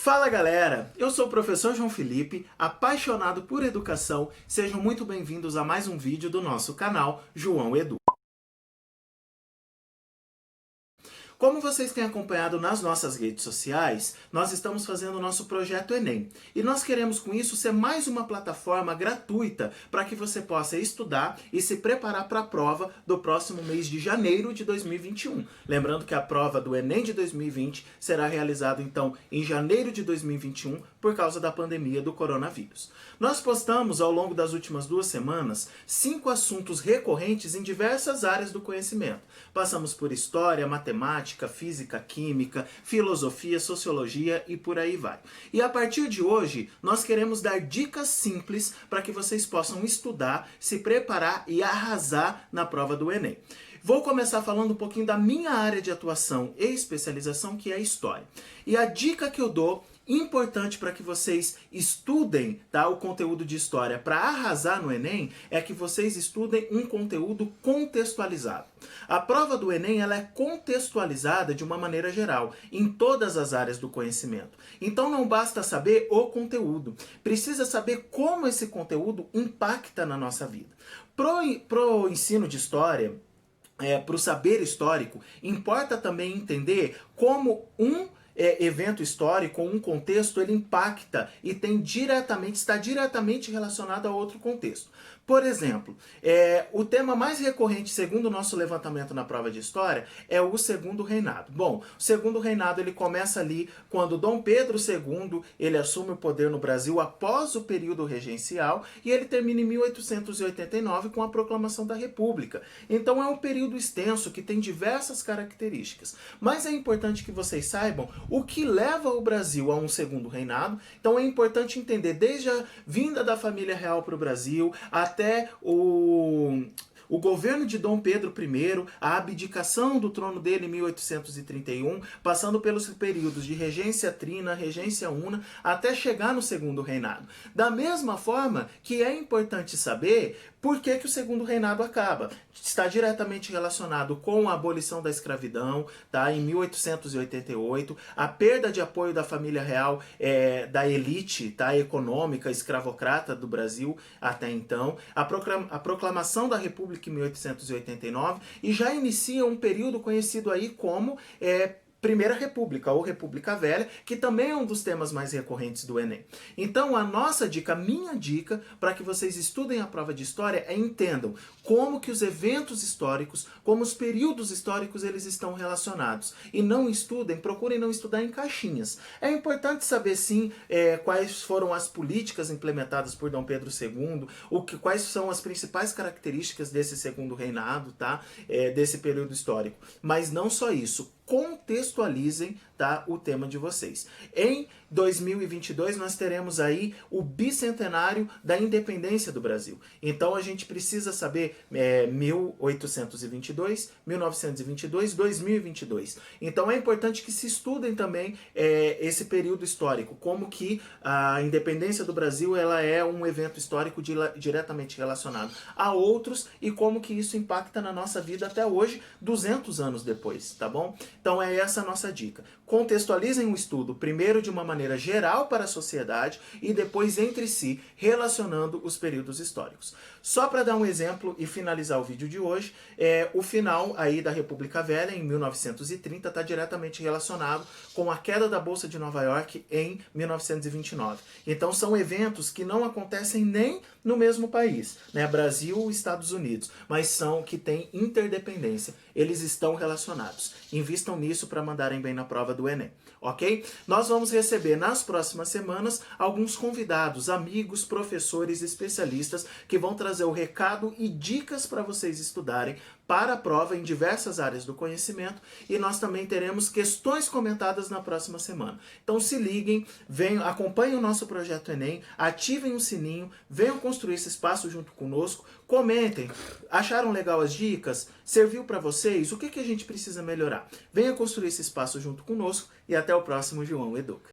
Fala galera, eu sou o professor João Felipe, apaixonado por educação. Sejam muito bem-vindos a mais um vídeo do nosso canal João Edu. Como vocês têm acompanhado nas nossas redes sociais, nós estamos fazendo o nosso projeto Enem. E nós queremos com isso ser mais uma plataforma gratuita para que você possa estudar e se preparar para a prova do próximo mês de janeiro de 2021. Lembrando que a prova do Enem de 2020 será realizada então em janeiro de 2021 por causa da pandemia do coronavírus. Nós postamos ao longo das últimas 2 semanas 5 assuntos recorrentes em diversas áreas do conhecimento. Passamos por história, matemática, física, química, filosofia, sociologia e por aí vai. E a partir de hoje, nós queremos dar dicas simples para que vocês possam estudar, se preparar e arrasar na prova do Enem. Vou começar falando um pouquinho da minha área de atuação e especialização, que é a história. E a dica que eu dou, importante para que vocês estudem, tá, o conteúdo de história para arrasar no Enem, é que vocês estudem um conteúdo contextualizado. A prova do Enem ela é contextualizada de uma maneira geral, em todas as áreas do conhecimento. Então não basta saber o conteúdo, precisa saber como esse conteúdo impacta na nossa vida. Pro ensino de história, para o saber histórico, importa também entender como evento histórico, um contexto, ele impacta e está diretamente relacionado a outro contexto. Por exemplo, o tema mais recorrente, segundo o nosso levantamento na prova de história, é o Segundo Reinado. Bom, o Segundo Reinado ele começa ali quando Dom Pedro II ele assume o poder no Brasil após o período regencial e ele termina em 1889 com a proclamação da República. Então é um período extenso que tem diversas características. Mas é importante que vocês saibam o que leva o Brasil a um segundo reinado. Então é importante entender desde a vinda da família real para o Brasil até o governo de Dom Pedro I, a abdicação do trono dele em 1831, passando pelos períodos de regência trina, regência una, até chegar no segundo reinado. Da mesma forma que é importante saber por que o segundo reinado acaba. Está diretamente relacionado com a abolição da escravidão, tá, em 1888, a perda de apoio da família real, da elite, tá, econômica, escravocrata do Brasil até então, a proclamação da República em 1889 e já inicia um período conhecido aí como Primeira República, ou República Velha, que também é um dos temas mais recorrentes do Enem. Então, a nossa dica, a minha dica, para que vocês estudem a prova de história é entendam como que os eventos históricos, como os períodos históricos, eles estão relacionados. E não estudem, procurem não estudar em caixinhas. É importante saber, sim, quais foram as políticas implementadas por Dom Pedro II, quais são as principais características desse segundo reinado, tá? Desse período histórico. Mas não só isso. Contextualizem, tá, o tema de vocês. Em 2022 nós teremos aí o bicentenário da independência do Brasil. Então a gente precisa saber 1822, 1922, 2022. Então é importante que se estudem também esse período histórico, como que a independência do Brasil ela é um evento histórico diretamente relacionado a outros e como que isso impacta na nossa vida até hoje, 200 anos depois, tá bom? Então é essa a nossa dica. Contextualizem o estudo, primeiro de uma maneira geral para a sociedade e depois entre si, relacionando os períodos históricos. Só para dar um exemplo e finalizar o vídeo de hoje, o final aí da República Velha, em 1930, está diretamente relacionado com a queda da Bolsa de Nova York em 1929. Então são eventos que não acontecem nem no mesmo país, né? Brasil e Estados Unidos, mas são que têm interdependência. Eles estão relacionados. Invistam nisso para mandarem bem na prova do Enem, ok? Nós vamos receber nas próximas semanas alguns convidados, amigos, professores, especialistas que vão trazer o recado e dicas para vocês estudarem para a prova em diversas áreas do conhecimento e nós também teremos questões comentadas na próxima semana. Então se liguem, venham, acompanhem o nosso projeto Enem, ativem o sininho, venham construir esse espaço junto conosco, comentem, acharam legal as dicas? Serviu para vocês? O que a gente precisa melhorar? Venha construir esse espaço junto conosco e até o próximo João Educa.